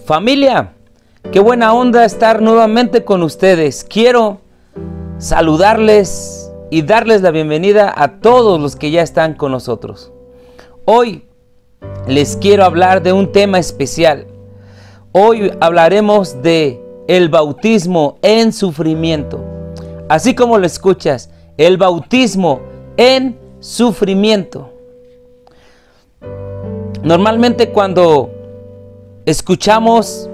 Familia, qué buena onda estar nuevamente con ustedes. Quiero saludarles y darles la bienvenida a todos los que ya están con nosotros. Hoy les quiero hablar de un tema especial. Hoy hablaremos de el bautismo en sufrimiento. Así como lo escuchas, el bautismo en sufrimiento. Normalmente cuando escuchamos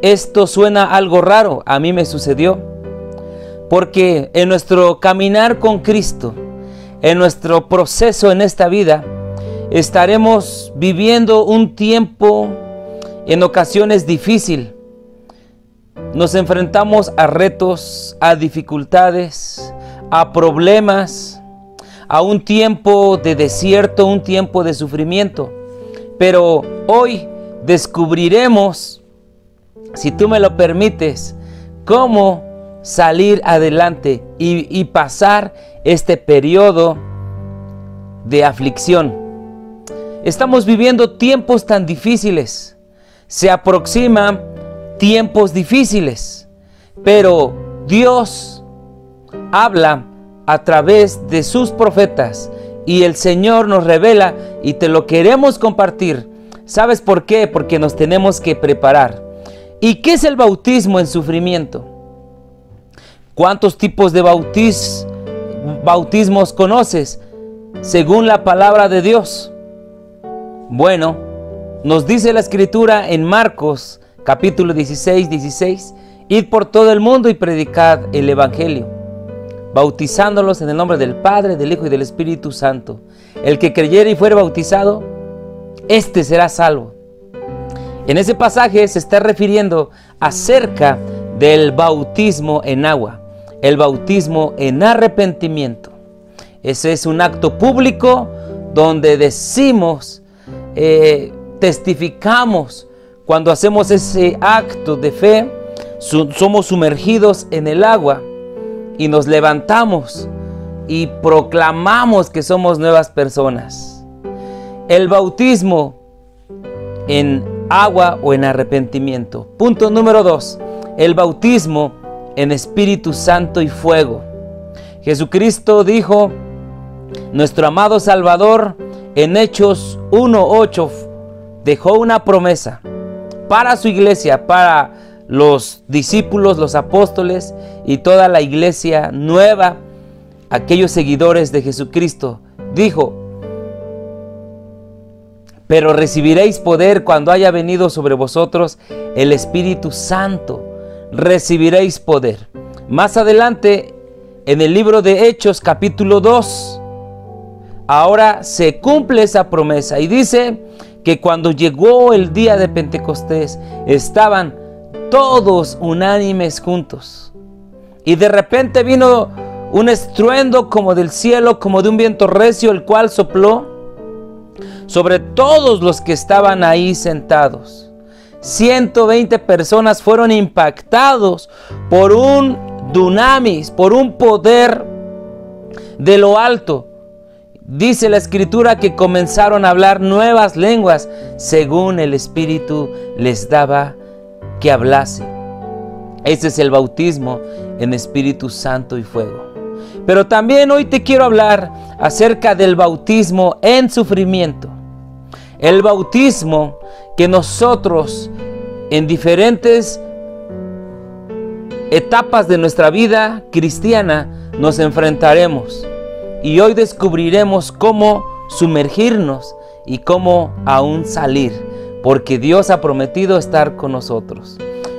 esto suena algo raro. A mí me sucedió. Porque en nuestro caminar con Cristo, en nuestro proceso en esta vida, estaremos viviendo un tiempo en ocasiones difícil. Nos enfrentamos a retos, a dificultades, a problemas, a un tiempo de desierto, un tiempo de sufrimiento. Pero hoy descubriremos, si tú me lo permites, cómo salir adelante y pasar este periodo de aflicción. Estamos viviendo tiempos tan difíciles. Se aproximan tiempos difíciles, pero Dios habla a través de sus profetas y el Señor nos revela y te lo queremos compartir. ¿Sabes por qué? Porque nos tenemos que preparar. ¿Y qué es el bautismo en sufrimiento? ¿Cuántos tipos de bautismos conoces según la palabra de Dios? Bueno, nos dice la Escritura en Marcos capítulo 16, id por todo el mundo y predicad el Evangelio, bautizándolos en el nombre del Padre, del Hijo y del Espíritu Santo. El que creyere y fuere bautizado, éste será salvo. En ese pasaje se está refiriendo acerca del bautismo en agua, el bautismo en arrepentimiento. Ese es un acto público donde decimos, testificamos. Cuando hacemos ese acto de fe, somos sumergidos en el agua y nos levantamos y proclamamos que somos nuevas personas. El bautismo en agua o en arrepentimiento. Punto número 2. El bautismo en Espíritu Santo y fuego. Jesucristo dijo, nuestro amado Salvador, en Hechos 1:8, dejó una promesa para su iglesia, para los discípulos, los apóstoles y toda la iglesia nueva, aquellos seguidores de Jesucristo. Dijo, pero recibiréis poder cuando haya venido sobre vosotros el Espíritu Santo. Recibiréis poder. Más adelante, en el libro de Hechos capítulo 2, ahora se cumple esa promesa y dice que cuando llegó el día de Pentecostés, estaban todos unánimes juntos. Y de repente vino un estruendo como del cielo, como de un viento recio, el cual sopló sobre todos los que estaban ahí sentados. 120 personas fueron impactados por un dunamis, por un poder de lo alto. Dice la Escritura que comenzaron a hablar nuevas lenguas según el Espíritu les daba que hablase. Ese es el bautismo en Espíritu Santo y fuego. Pero también hoy te quiero hablar acerca del bautismo en sufrimiento. El bautismo que nosotros en diferentes etapas de nuestra vida cristiana nos enfrentaremos. Y hoy descubriremos cómo sumergirnos y cómo aún salir, porque Dios ha prometido estar con nosotros.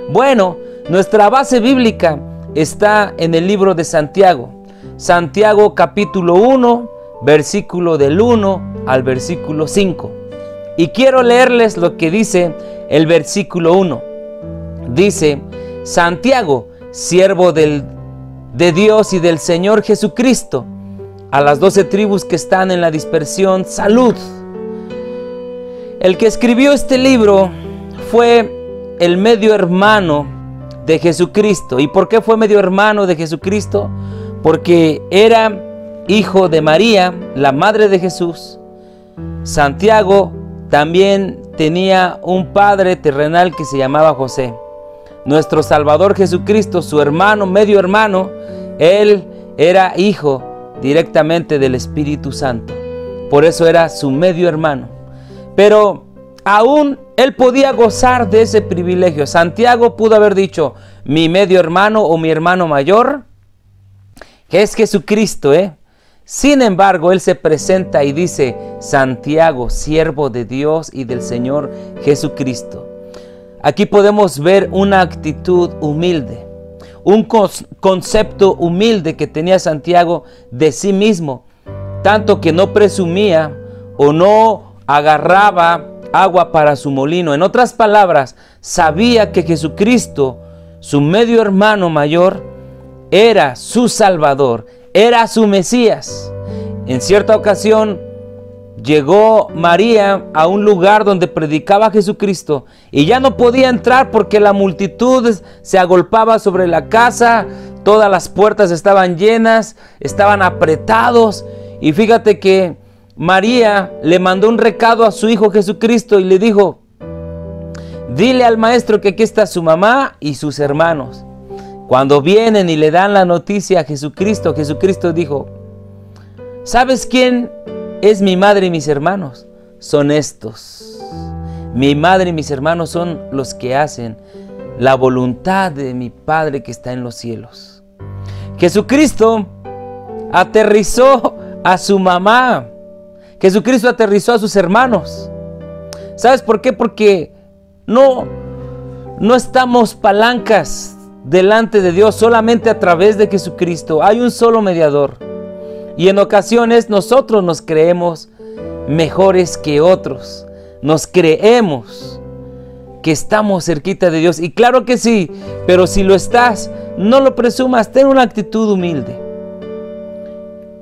Bueno, nuestra base bíblica está en el libro de Santiago. Santiago capítulo 1, versículo del 1 al versículo 5. Y quiero leerles lo que dice el versículo 1. Dice, Santiago, siervo de Dios y del Señor Jesucristo, a las 12 tribus que están en la dispersión, salud. El que escribió este libro fue el medio hermano de Jesucristo. ¿Y por qué fue medio hermano de Jesucristo? Porque era hijo de María, la madre de Jesús. Santiago también tenía un padre terrenal que se llamaba José. Nuestro Salvador Jesucristo, su hermano, medio hermano, él era hijo directamente del Espíritu Santo. Por eso era su medio hermano. Pero aún él podía gozar de ese privilegio. Santiago pudo haber dicho, mi medio hermano o mi hermano mayor, que es Jesucristo, Sin embargo, él se presenta y dice, Santiago, siervo de Dios y del Señor Jesucristo. Aquí podemos ver una actitud humilde, un concepto humilde que tenía Santiago de sí mismo, tanto que no presumía o no agarraba agua para su molino. En otras palabras, sabía que Jesucristo, su medio hermano mayor, era su Salvador, era su Mesías. En cierta ocasión llegó María a un lugar donde predicaba Jesucristo y ya no podía entrar porque la multitud se agolpaba sobre la casa, todas las puertas estaban llenas, estaban apretados. Y fíjate que María le mandó un recado a su hijo Jesucristo y le dijo, dile al maestro que aquí está su mamá y sus hermanos. Cuando vienen y le dan la noticia a Jesucristo, Jesucristo dijo, ¿sabes quién es mi madre y mis hermanos? Son estos. Mi madre y mis hermanos son los que hacen la voluntad de mi Padre que está en los cielos. Jesucristo aterrizó a su mamá. Jesucristo aterrizó a sus hermanos. ¿Sabes por qué? Porque no estamos palancas delante de Dios solamente a través de Jesucristo. Hay un solo mediador. Y en ocasiones nosotros nos creemos mejores que otros. Nos creemos que estamos cerquita de Dios. Y claro que sí, pero si lo estás, no lo presumas, ten una actitud humilde.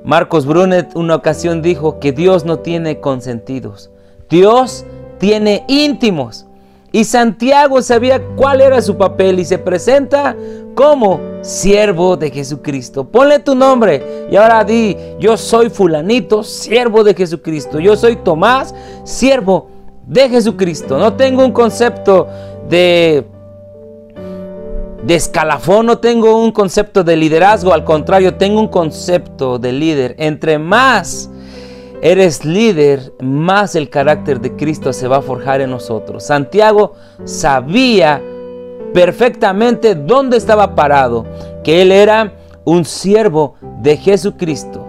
Marcos Brunet una ocasión dijo que Dios no tiene consentidos. Dios tiene íntimos. Y Santiago sabía cuál era su papel y se presenta como siervo de Jesucristo. Ponle tu nombre y ahora di, yo soy fulanito, siervo de Jesucristo. Yo soy Tomás, siervo de Jesucristo. No tengo un concepto de escalafón, no tengo un concepto de liderazgo. Al contrario, tengo un concepto de líder. Entre más eres líder, más el carácter de Cristo se va a forjar en nosotros. Santiago sabía perfectamente dónde estaba parado, que él era un siervo de Jesucristo,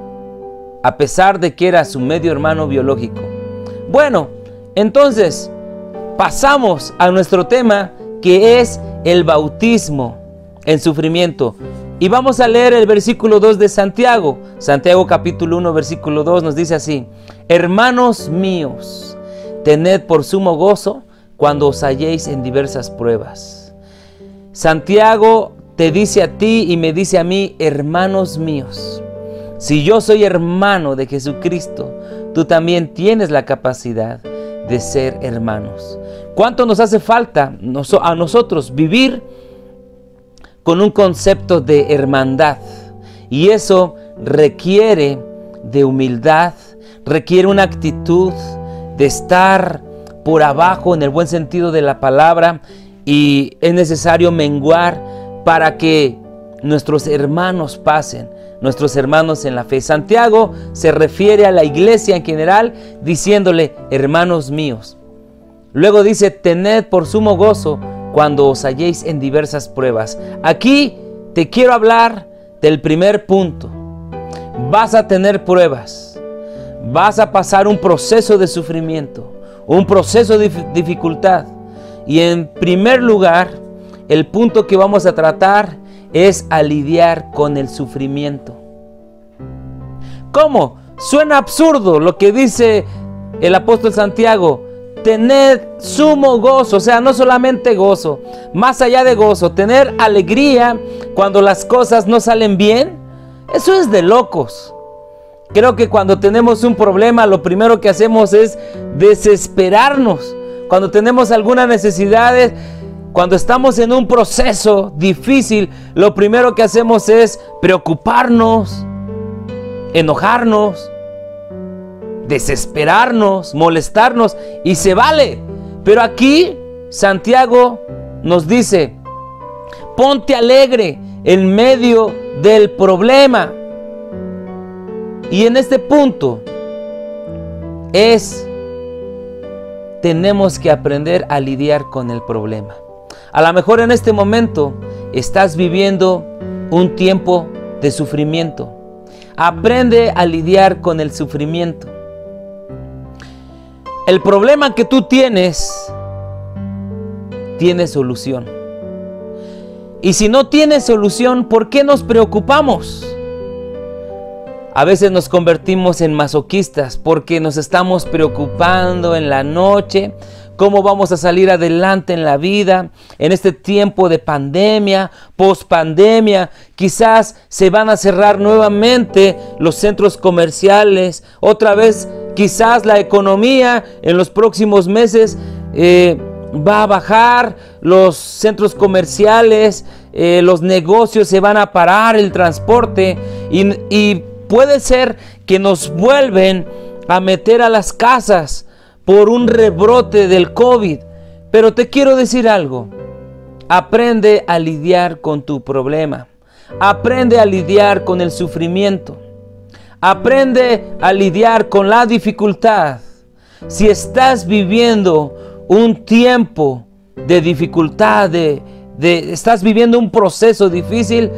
a pesar de que era su medio hermano biológico. Bueno, entonces pasamos a nuestro tema, que es el bautismo en sufrimiento. Y vamos a leer el versículo 2 de Santiago. Santiago capítulo 1 versículo 2 nos dice así: hermanos míos, tened por sumo gozo cuando os halléis en diversas pruebas. Santiago te dice a ti y me dice a mí, hermanos míos. Si yo soy hermano de Jesucristo, tú también tienes la capacidad de ser hermanos. ¿Cuánto nos hace falta a nosotros vivir con un concepto de hermandad? Y eso requiere de humildad, requiere una actitud de estar por abajo en el buen sentido de la palabra, y es necesario menguar para que nuestros hermanos pasen, nuestros hermanos en la fe. Santiago se refiere a la iglesia en general diciéndole hermanos míos. Luego dice, tened por sumo gozo cuando os halléis en diversas pruebas. Aquí te quiero hablar del primer punto. Vas a tener pruebas, vas a pasar un proceso de sufrimiento, un proceso de dificultad. Y en primer lugar, el punto que vamos a tratar es a lidiar con el sufrimiento. ¿Cómo? Suena absurdo lo que dice el apóstol Santiago. Tened sumo gozo, o sea, no solamente gozo, más allá de gozo, tener alegría cuando las cosas no salen bien. Eso es de locos. Creo que cuando tenemos un problema, lo primero que hacemos es desesperarnos. Cuando tenemos alguna necesidad, cuando estamos en un proceso difícil, lo primero que hacemos es preocuparnos, enojarnos, desesperarnos, molestarnos, y se vale, Pero aquí Santiago nos dice, ponte alegre en medio del problema. Y en este punto tenemos que aprender a lidiar con el problema. A lo mejor en este momento estás viviendo un tiempo de sufrimiento. Aprende a lidiar con el sufrimiento. El problema que tú tienes tiene solución. Y si no tiene solución, ¿por qué nos preocupamos? A veces nos convertimos en masoquistas porque nos estamos preocupando en la noche, cómo vamos a salir adelante en la vida, en este tiempo de pandemia, pospandemia. Quizás se van a cerrar nuevamente los centros comerciales, otra vez quizás la economía en los próximos meses va a bajar, los centros comerciales, los negocios se van a parar, el transporte, y puede ser que nos vuelven a meter a las casas por un rebrote del COVID. Pero te quiero decir algo, aprende a lidiar con tu problema, aprende a lidiar con el sufrimiento, aprende a lidiar con la dificultad. Si estás viviendo un tiempo de dificultad, estás viviendo un proceso difícil,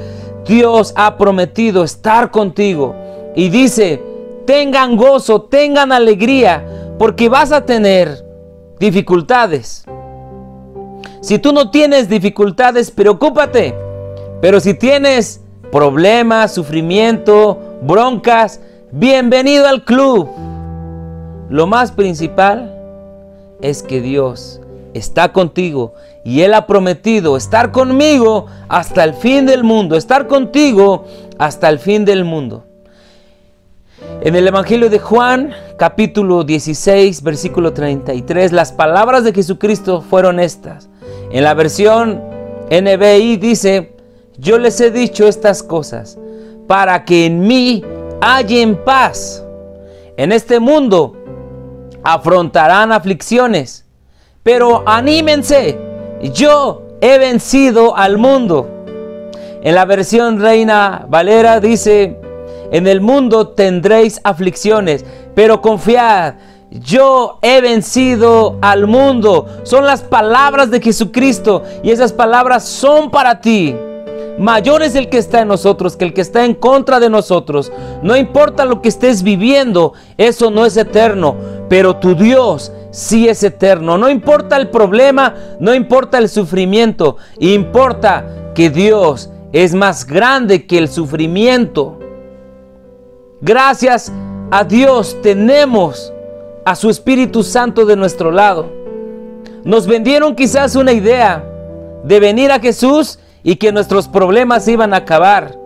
Dios ha prometido estar contigo y dice, tengan gozo, tengan alegría, porque vas a tener dificultades. Si tú no tienes dificultades, preocúpate. Pero si tienes problemas, sufrimiento, broncas, bienvenido al club. Lo más principal es que Dios está contigo y Él ha prometido estar conmigo hasta el fin del mundo, estar contigo hasta el fin del mundo. En el Evangelio de Juan, capítulo 16, versículo 33, las palabras de Jesucristo fueron estas. En la versión NBI dice, yo les he dicho estas cosas para que en mí hallen paz. En este mundo afrontarán aflicciones, pero anímense, yo he vencido al mundo. En la versión Reina Valera dice, en el mundo tendréis aflicciones, pero confiad, yo he vencido al mundo. Son las palabras de Jesucristo y esas palabras son para ti. Mayor es el que está en nosotros que el que está en contra de nosotros. No importa lo que estés viviendo, eso no es eterno, pero tu Dios sí es eterno. No importa el problema, no importa el sufrimiento, importa que Dios es más grande que el sufrimiento. Gracias a Dios tenemos a su Espíritu Santo de nuestro lado. Nos vendieron quizás una idea de venir a Jesús y que nuestros problemas iban a acabar.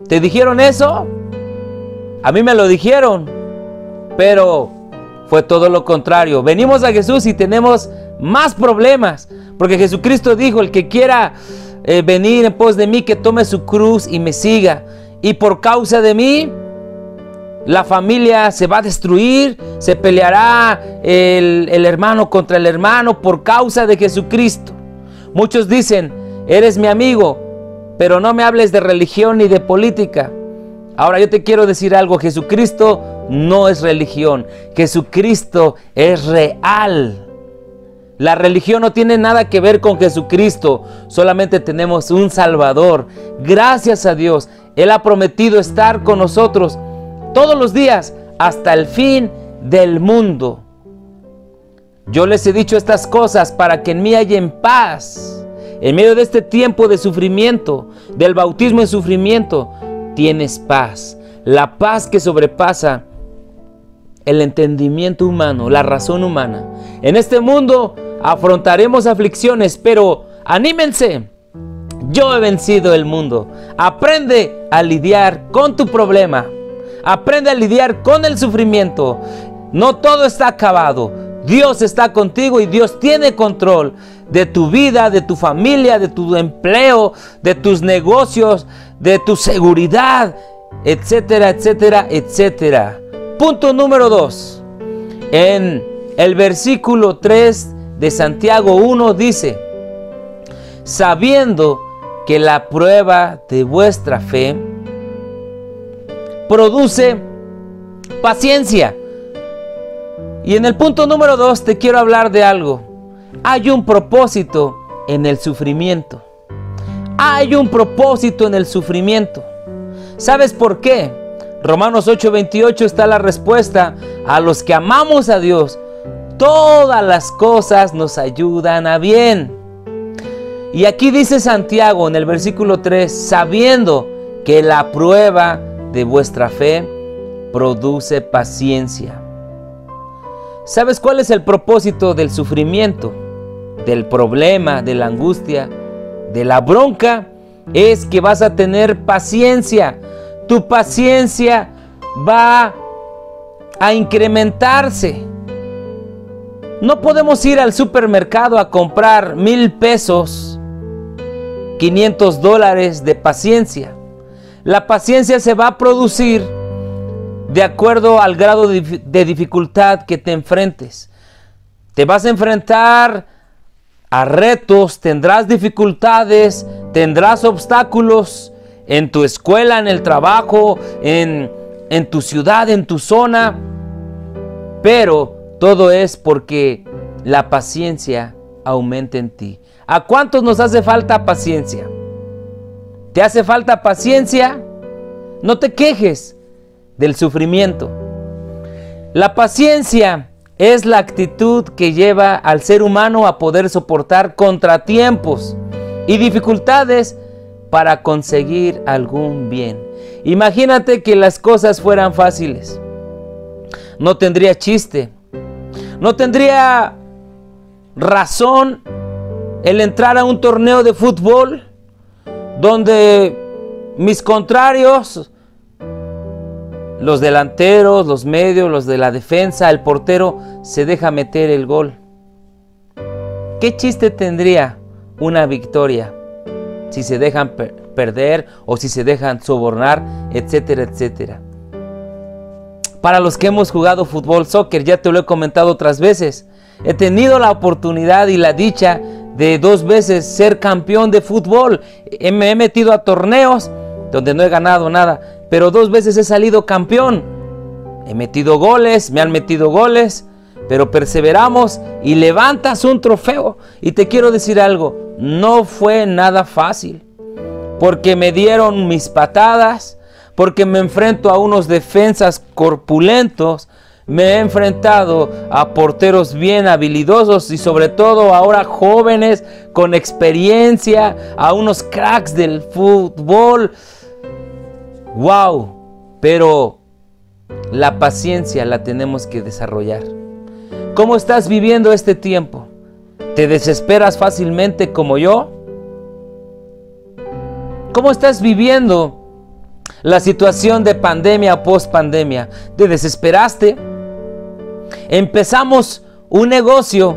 ¿Te dijeron eso? A mí me lo dijeron, pero fue todo lo contrario. Venimos a Jesús y tenemos más problemas, porque Jesucristo dijo, el que quiera venir en pos de mí, que tome su cruz y me siga. Y por causa de mí, la familia se va a destruir, se peleará el hermano contra el hermano por causa de Jesucristo. Muchos dicen, eres mi amigo, pero no me hables de religión ni de política. Ahora yo te quiero decir algo, Jesucristo no es religión, Jesucristo es real. La religión no tiene nada que ver con Jesucristo, solamente tenemos un Salvador. Gracias a Dios, Él ha prometido estar con nosotros todos los días hasta el fin del mundo. Yo les he dicho estas cosas para que en mí hallen paz. En medio de este tiempo de sufrimiento, del bautismo en sufrimiento, tienes paz. La paz que sobrepasa el entendimiento humano, la razón humana. En este mundo afrontaremos aflicciones, pero anímense. Yo he vencido el mundo. Aprende a lidiar con tu problema. Aprende a lidiar con el sufrimiento. No todo está acabado. Dios está contigo y Dios tiene control de tu vida, de tu familia, de tu empleo, de tus negocios, de tu seguridad, etcétera, etcétera, etcétera. Punto número 2. En El versículo 3 de Santiago 1 dice: sabiendo que la prueba de vuestra fe produce paciencia. Y en el punto número 2 te quiero hablar de algo. Hay un propósito en el sufrimiento. Hay un propósito en el sufrimiento. ¿Sabes por qué? Romanos 8:28 está la respuesta. A los que amamos a Dios, todas las cosas nos ayudan a bien. Y aquí dice Santiago en el versículo 3, sabiendo que la prueba de vuestra fe produce paciencia. ¿Sabes cuál es el propósito del sufrimiento, del problema, de la angustia, de la bronca? Es que vas a tener paciencia. Tu paciencia va a incrementarse. No podemos ir al supermercado a comprar 1,000 pesos, $500 de paciencia. La paciencia se va a producir de acuerdo al grado de dificultad que te enfrentes. Te vas a enfrentar a retos, tendrás dificultades, tendrás obstáculos en tu escuela, en el trabajo, en tu ciudad, en tu zona. Pero todo es porque la paciencia aumenta en ti. ¿A cuántos nos hace falta paciencia? ¿Te hace falta paciencia? No te quejes del sufrimiento. La paciencia es la actitud que lleva al ser humano a poder soportar contratiempos y dificultades para conseguir algún bien. Imagínate que las cosas fueran fáciles. No tendría chiste. No tendría razón el entrar a un torneo de fútbol donde mis contrarios, los delanteros, los medios, los de la defensa, el portero, se deja meter el gol. ¿Qué chiste tendría una victoria si se dejan perder o si se dejan sobornar, etcétera, etcétera? Para los que hemos jugado fútbol, soccer, ya te lo he comentado otras veces, he tenido la oportunidad y la dicha de 2 veces ser campeón de fútbol. Me he metido a torneos donde no he ganado nada, pero 2 veces he salido campeón. He metido goles, me han metido goles, pero perseveramos y levantas un trofeo. Y te quiero decir algo, no fue nada fácil, porque me dieron mis patadas, porque me enfrento a unos defensas corpulentos, me he enfrentado a porteros bien habilidosos y sobre todo ahora jóvenes con experiencia, a unos cracks del fútbol. ¡Wow! Pero la paciencia la tenemos que desarrollar. ¿Cómo estás viviendo este tiempo? ¿Te desesperas fácilmente como yo? ¿Cómo estás viviendo la situación de pandemia o post-pandemia? ¿Te desesperaste? Empezamos un negocio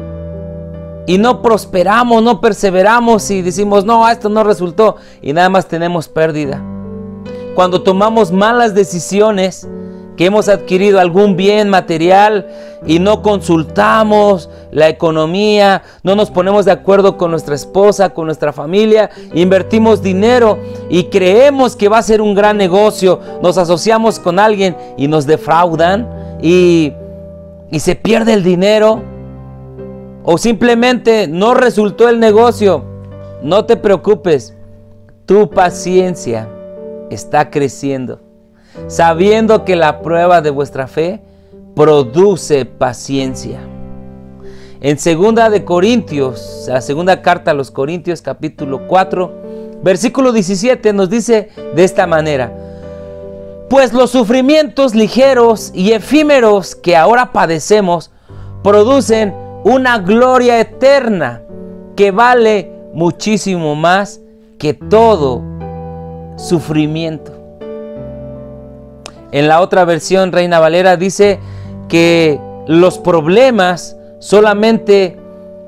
y no prosperamos, no perseveramos y decimos, no, esto no resultó y nada más tenemos pérdida. Cuando tomamos malas decisiones, que hemos adquirido algún bien material y no consultamos la economía, no nos ponemos de acuerdo con nuestra esposa, con nuestra familia, invertimos dinero y creemos que va a ser un gran negocio, nos asociamos con alguien y nos defraudan y se pierde el dinero, o simplemente no resultó el negocio. No te preocupes, tu paciencia está creciendo, sabiendo que la prueba de vuestra fe produce paciencia. En 2 de Corintios, la segunda carta a los Corintios, capítulo 4, versículo 17, nos dice de esta manera: pues los sufrimientos ligeros y efímeros que ahora padecemos producen una gloria eterna que vale muchísimo más que todo sufrimiento. En la otra versión, Reina Valera, dice que los problemas solamente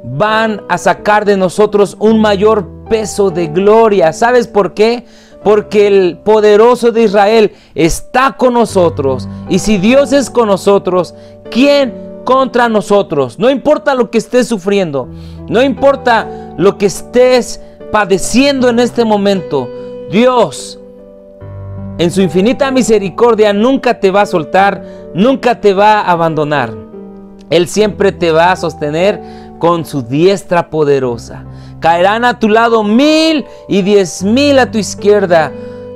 van a sacar de nosotros un mayor peso de gloria. ¿Sabes por qué? Porque el poderoso de Israel está con nosotros. Y si Dios es con nosotros, ¿quién contra nosotros. No importa lo que estés sufriendo, no importa lo que estés padeciendo en este momento, Dios, en su infinita misericordia, nunca te va a soltar, nunca te va a abandonar. Él siempre te va a sostener con su diestra poderosa. Caerán a tu lado 1000 y 10,000 a tu izquierda,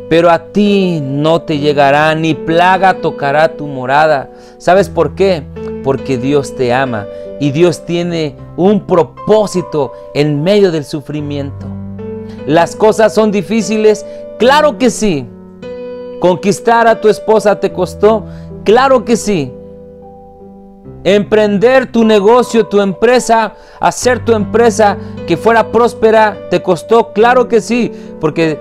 pero a ti no te llegará, ni plaga tocará tu morada. ¿Sabes por qué? Porque Dios te ama y Dios tiene un propósito en medio del sufrimiento. ¿Las cosas son difíciles? Claro que sí. ¿Conquistar a tu esposa te costó? Claro que sí. ¿Emprender tu negocio, tu empresa, hacer tu empresa que fuera próspera te costó? Claro que sí, porque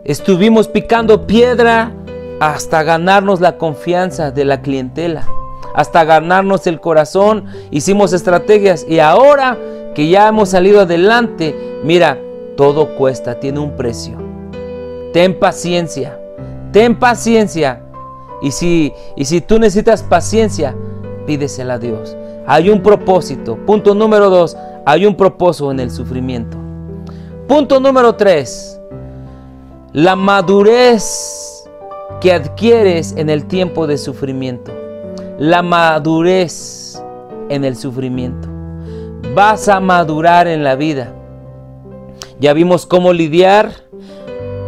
estuvimos picando piedra hasta ganarnos la confianza de la clientela, hasta ganarnos el corazón, hicimos estrategias y ahora que ya hemos salido adelante, mira, todo cuesta, tiene un precio. Ten paciencia, ten paciencia. Y si tú necesitas paciencia, pídesela a Dios. Hay un propósito. Punto número 2, hay un propósito en el sufrimiento. Punto número 3, la madurez que adquieres en el tiempo de sufrimiento. La madurez en el sufrimiento. Vas a madurar en la vida. Ya vimos cómo lidiar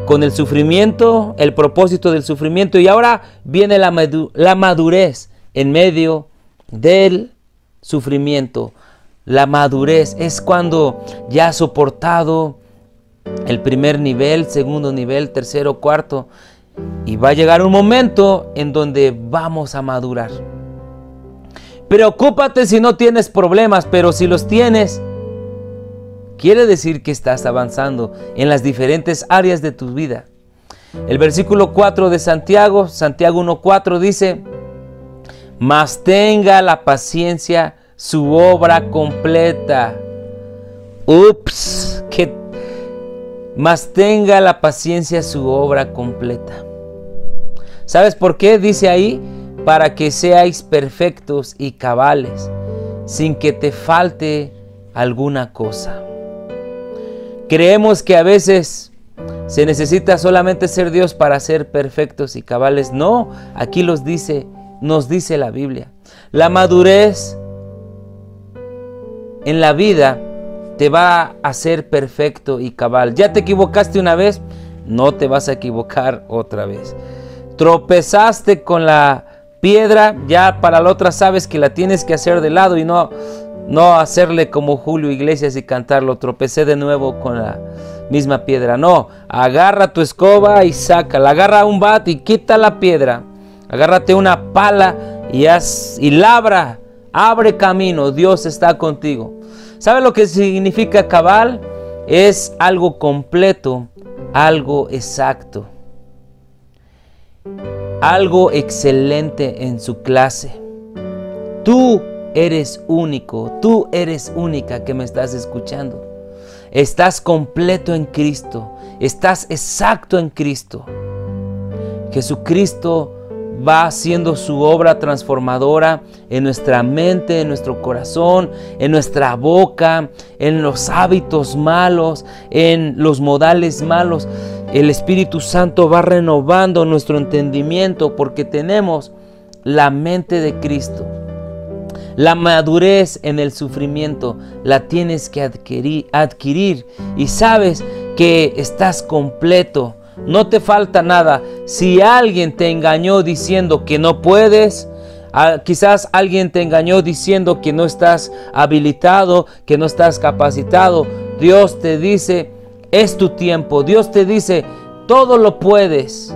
con el sufrimiento, el propósito del sufrimiento, y ahora viene la madurez en medio del sufrimiento. La madurez es cuando ya has soportado el primer nivel, segundo nivel, tercero, cuarto, y va a llegar un momento en donde vamos a madurar. Preocúpate si no tienes problemas, pero si los tienes, quiere decir que estás avanzando en las diferentes áreas de tu vida. El versículo 4 de Santiago 1:4 dice: mas tenga la paciencia su obra completa. Mas tenga la paciencia su obra completa. ¿Sabes por qué? Dice ahí: para que seáis perfectos y cabales, sin que te falte alguna cosa. Creemos que a veces se necesita solamente ser Dios para ser perfectos y cabales. No, aquí nos dice la Biblia. La madurez en la vida te va a hacer perfecto y cabal. Ya te equivocaste una vez, no te vas a equivocar otra vez. Tropezaste con la piedra, ya para la otra sabes que la tienes que hacer de lado y no hacerle como Julio Iglesias y cantarlo: tropecé de nuevo con la misma piedra. No, agarra tu escoba y sácala, agarra un bat y quita la piedra, agárrate una pala y labra, abre camino. Dios está contigo. ¿Sabe lo que significa cabal? Es algo completo, algo exacto, algo excelente en su clase. Tú eres único, tú eres única que me estás escuchando. Estás completo en Cristo, estás exacto en Cristo. Jesucristo va haciendo su obra transformadora en nuestra mente, en nuestro corazón, en nuestra boca, en los hábitos malos, en los modales malos. El Espíritu Santo va renovando nuestro entendimiento porque tenemos la mente de Cristo. La madurez en el sufrimiento la tienes que adquirir y sabes que estás completo, no te falta nada. Si alguien te engañó diciendo que no puedes, quizás alguien te engañó diciendo que no estás habilitado, que no estás capacitado, Dios te dice: es tu tiempo. Dios te dice: todo lo puedes,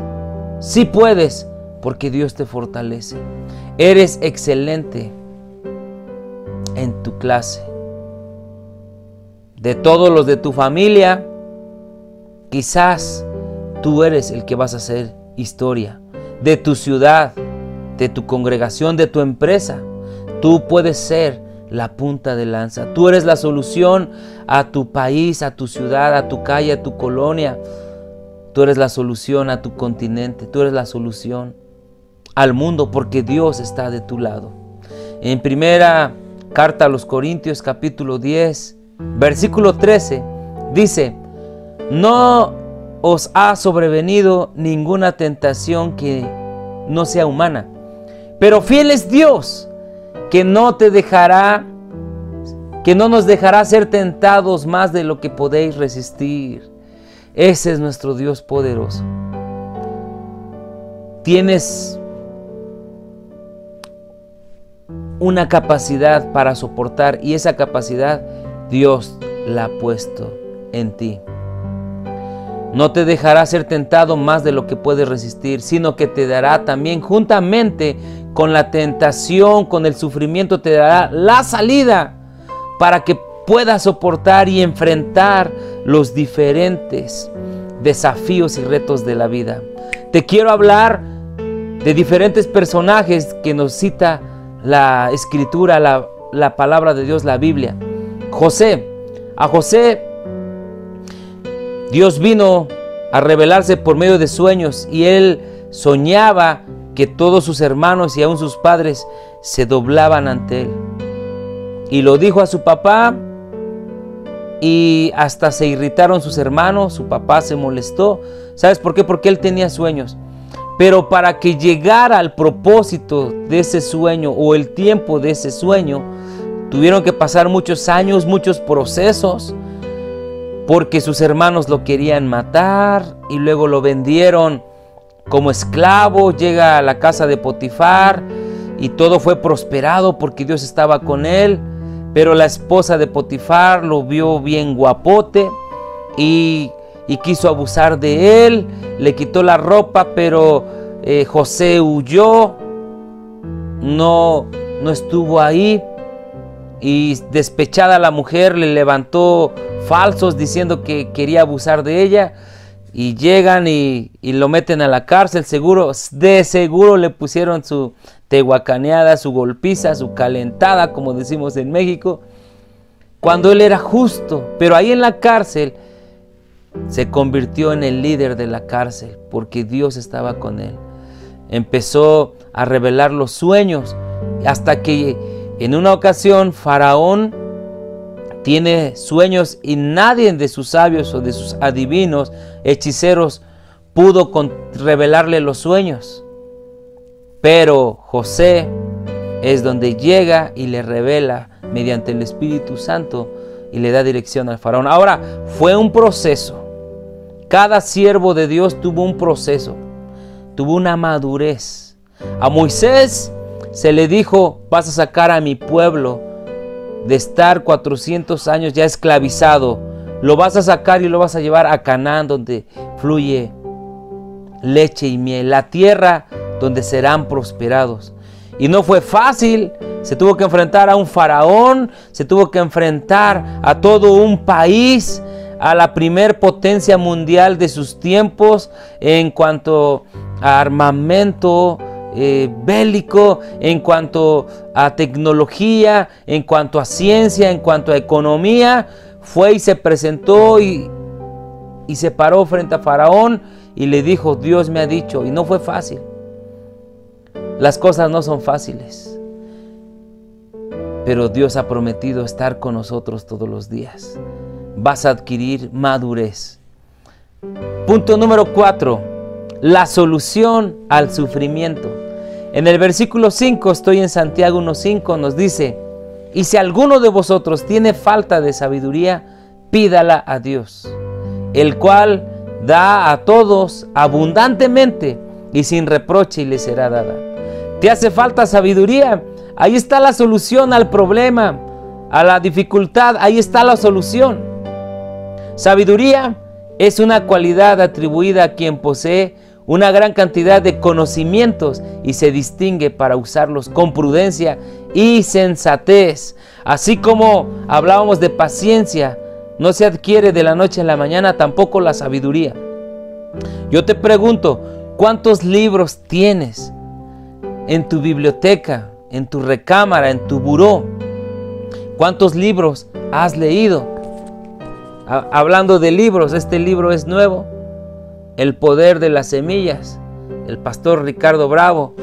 sí puedes, porque Dios te fortalece. Eres excelente en tu clase. De todos los de tu familia, quizás tú eres el que vas a hacer historia. De tu ciudad, de tu congregación, de tu empresa, tú puedes ser la punta de lanza. Tú eres la solución a tu país, a tu ciudad, a tu calle, a tu colonia. Tú eres la solución a tu continente. Tú eres la solución al mundo porque Dios está de tu lado. En primera carta a los Corintios, capítulo 10, versículo 13, dice: no os ha sobrevenido ninguna tentación que no sea humana, pero fiel es Dios, que no nos dejará ser tentados más de lo que podéis resistir. Ese es nuestro Dios poderoso. Tienes una capacidad para soportar, y esa capacidad Dios la ha puesto en ti. No te dejará ser tentado más de lo que puedes resistir, sino que te dará también, juntamente con la tentación, con el sufrimiento, te dará la salida para que puedas soportar y enfrentar los diferentes desafíos y retos de la vida. Te quiero hablar de diferentes personajes que nos cita la Escritura, la palabra de Dios, la Biblia. A José, Dios vino a revelarse por medio de sueños, y él soñaba que todos sus hermanos y aún sus padres se doblaban ante él. Y lo dijo a su papá, y hasta se irritaron sus hermanos. Su papá se molestó. ¿Sabes por qué? Porque él tenía sueños. Pero para que llegara al propósito de ese sueño, o el tiempo de ese sueño, tuvieron que pasar muchos años, muchos procesos, porque sus hermanos lo querían matar y luego lo vendieron como esclavo. Llega a la casa de Potifar y todo fue prosperado porque Dios estaba con él. Pero la esposa de Potifar lo vio bien guapote y quiso abusar de él. Le quitó la ropa, pero José huyó, no estuvo ahí. Y despechada la mujer le levantó falsos diciendo que quería abusar de ella, y llegan y lo meten a la cárcel. De seguro le pusieron su tehuacaneada, su golpiza, su calentada, como decimos en México, cuando él era justo. Pero ahí en la cárcel se convirtió en el líder de la cárcel, porque Dios estaba con él. Empezó a revelar los sueños, hasta que en una ocasión Faraón tiene sueños y nadie de sus sabios o de sus adivinos, hechiceros, pudo revelarle los sueños. Pero José es donde llega y le revela mediante el Espíritu Santo y le da dirección al Faraón. Ahora, fue un proceso. Cada siervo de Dios tuvo un proceso, tuvo una madurez. A Moisés se le dijo: vas a sacar a mi pueblo de estar 400 años ya esclavizado. Lo vas a sacar y lo vas a llevar a Canaán, donde fluye leche y miel, la tierra donde serán prosperados. Y no fue fácil. Se tuvo que enfrentar a un faraón, se tuvo que enfrentar a todo un país, a la primer potencia mundial de sus tiempos en cuanto a armamento bélico, en cuanto a tecnología, en cuanto a ciencia, en cuanto a economía. Fue y se presentó y se paró frente a Faraón y le dijo: Dios me ha dicho. Y no fue fácil. Las cosas no son fáciles, pero Dios ha prometido estar con nosotros todos los días. Vas a adquirir madurez. Punto número 4. La solución al sufrimiento. En el versículo 5, estoy en Santiago 1:5, nos dice: y si alguno de vosotros tiene falta de sabiduría, pídala a Dios, el cual da a todos abundantemente y sin reproche, y le será dada. ¿Te hace falta sabiduría? Ahí está la solución al problema, a la dificultad. Ahí está la solución. Sabiduría es una cualidad atribuida a quien posee una gran cantidad de conocimientos y se distingue para usarlos con prudencia y sensatez. Así como hablábamos de paciencia, no se adquiere de la noche a la mañana, tampoco la sabiduría. Yo te pregunto, ¿cuántos libros tienes en tu biblioteca, en tu recámara, en tu buró? ¿Cuántos libros has leído? Hablando de libros, este libro es nuevo, El poder de las semillas, el pastor Ricardo Bravo.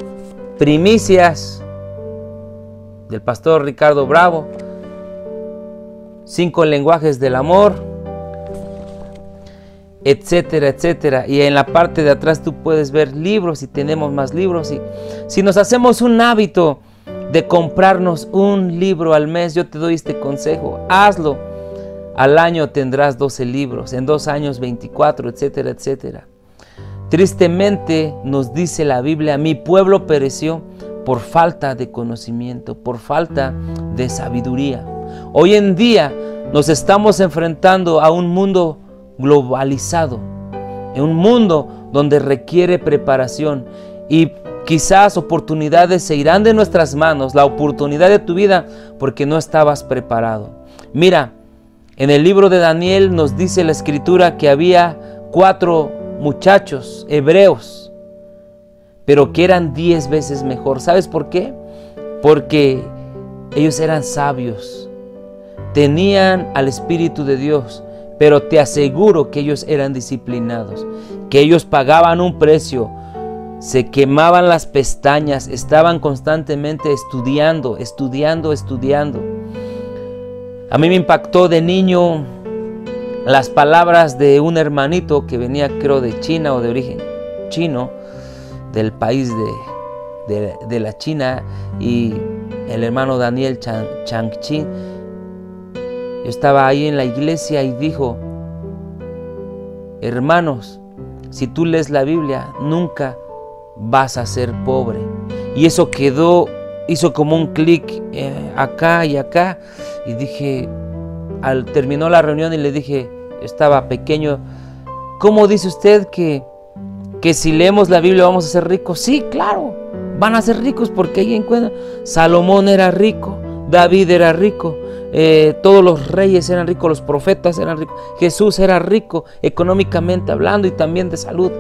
Primicias, del pastor Ricardo Bravo, 5 lenguajes del amor, etcétera, etcétera. Y en la parte de atrás tú puedes ver libros y tenemos más libros. Y si nos hacemos un hábito de comprarnos un libro al mes, yo te doy este consejo, hazlo. Al año tendrás 12 libros, en 2 años 24, etcétera, etcétera. Tristemente nos dice la Biblia, mi pueblo pereció por falta de conocimiento, por falta de sabiduría. Hoy en día nos estamos enfrentando a un mundo globalizado, en un mundo donde requiere preparación y quizás oportunidades se irán de nuestras manos, la oportunidad de tu vida, porque no estabas preparado. Mira, en el libro de Daniel nos dice la escritura que había 4 muchachos hebreos, pero que eran 10 veces mejor. ¿Sabes por qué? Porque ellos eran sabios, tenían al Espíritu de Dios, pero te aseguro que ellos eran disciplinados, que ellos pagaban un precio, se quemaban las pestañas, estaban constantemente estudiando. A mí me impactó de niño las palabras de un hermanito que venía, creo, de China o de origen chino, del país de la China, y el hermano Daniel Changqing. Yo estaba ahí en la iglesia y dijo: hermanos, si tú lees la Biblia, nunca vas a ser pobre. Y eso hizo como un clic acá y acá. Y dije, terminó la reunión y le dije, estaba pequeño, ¿cómo dice usted que si leemos la Biblia vamos a ser ricos? Sí, claro, van a ser ricos, porque ahí encuentran. Salomón era rico, David era rico, todos los reyes eran ricos, los profetas eran ricos, Jesús era rico económicamente hablando y también de salud.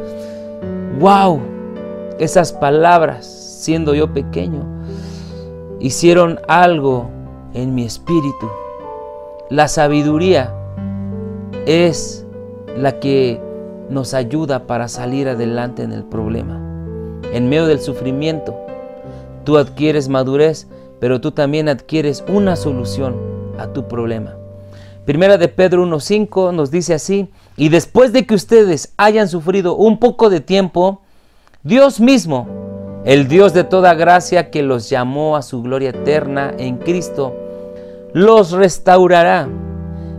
¡Wow! Esas palabras, siendo yo pequeño, hicieron algo en mi espíritu. La sabiduría es la que nos ayuda para salir adelante en el problema. En medio del sufrimiento, tú adquieres madurez, pero tú también adquieres una solución a tu problema. Primera de Pedro 1:5 nos dice así: y después de que ustedes hayan sufrido un poco de tiempo, Dios mismo, el Dios de toda gracia, que los llamó a su gloria eterna en Cristo, los restaurará,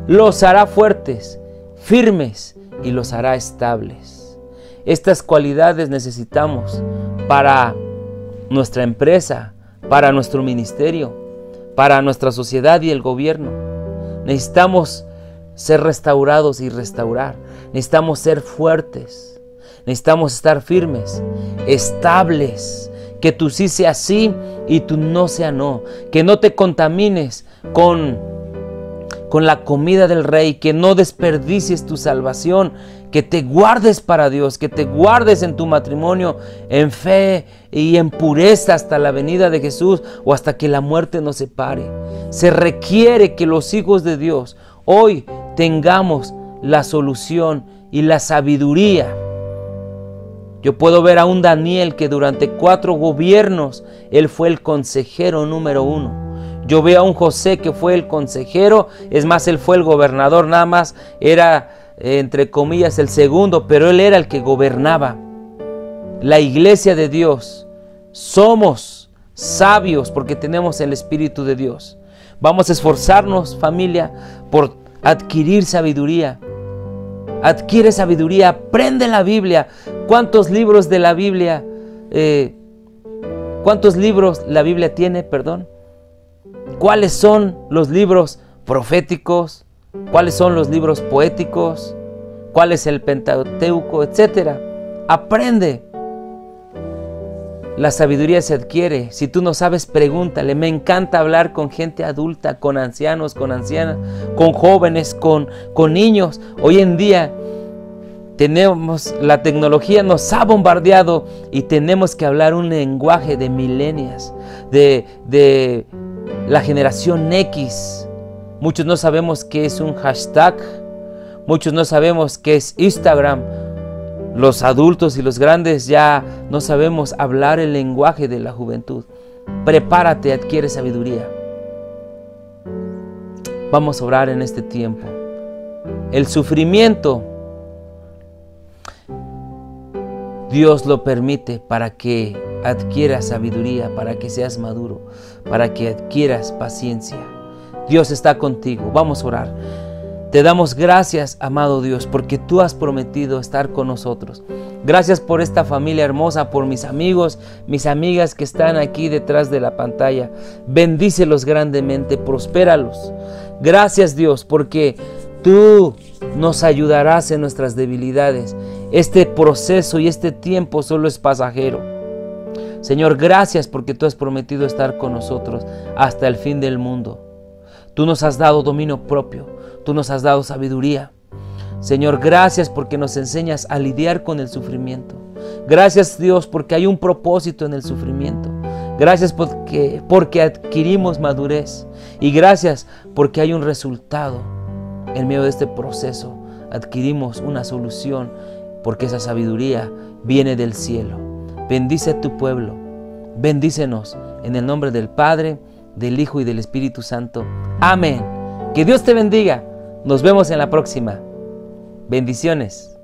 los hará fuertes, firmes y los hará estables. Estas cualidades necesitamos para nuestra empresa, para nuestro ministerio, para nuestra sociedad y el gobierno. Necesitamos ser restaurados y restaurar. Necesitamos ser fuertes. Necesitamos estar firmes, estables, que tu sí sea sí y tu no sea no, que no te contamines con la comida del Rey, que no desperdicies tu salvación, que te guardes para Dios, que te guardes en tu matrimonio en fe y en pureza hasta la venida de Jesús o hasta que la muerte nos separe. Se requiere que los hijos de Dios hoy tengamos la solución y la sabiduría. Yo puedo ver a un Daniel que durante 4 gobiernos, él fue el consejero número 1. Yo veo a un José que fue el consejero, es más, él fue el gobernador, nada más era, entre comillas, el segundo, pero él era el que gobernaba. La iglesia de Dios, somos sabios porque tenemos el Espíritu de Dios. Vamos a esforzarnos, familia, por adquirir sabiduría. Adquiere sabiduría, aprende la Biblia. ¿Cuántos libros de la Biblia? ¿Cuántos libros la Biblia tiene? Perdón. ¿Cuáles son los libros proféticos? ¿Cuáles son los libros poéticos? ¿Cuál es el Pentateuco? Etcétera. Aprende. La sabiduría se adquiere. Si tú no sabes, pregúntale. Me encanta hablar con gente adulta, con ancianos, con ancianas, con jóvenes, con niños. Hoy en día la tecnología nos ha bombardeado y tenemos que hablar un lenguaje de millennials, de la generación X. Muchos no sabemos qué es un hashtag. Muchos no sabemos qué es Instagram. Los adultos y los grandes ya no sabemos hablar el lenguaje de la juventud. prepárate, adquiere sabiduría. Vamos a orar en este tiempo. El sufrimiento, Dios lo permite para que adquieras sabiduría, para que seas maduro, para que adquieras paciencia. Dios está contigo. Vamos a orar. Te damos gracias, amado Dios, porque tú has prometido estar con nosotros. Gracias por esta familia hermosa, por mis amigos, mis amigas que están aquí detrás de la pantalla. Bendícelos grandemente, prospéralos. Gracias, Dios, porque tú nos ayudarás en nuestras debilidades. Este proceso y este tiempo solo es pasajero. Señor, gracias porque tú has prometido estar con nosotros hasta el fin del mundo. Tú nos has dado dominio propio. Tú nos has dado sabiduría. Señor, gracias porque nos enseñas a lidiar con el sufrimiento. Gracias, Dios, porque hay un propósito en el sufrimiento. Gracias porque adquirimos madurez. Y gracias porque hay un resultado en medio de este proceso. Adquirimos una solución porque esa sabiduría viene del cielo. Bendice a tu pueblo. Bendícenos en el nombre del Padre, del Hijo y del Espíritu Santo. Amén. Que Dios te bendiga. Nos vemos en la próxima. Bendiciones.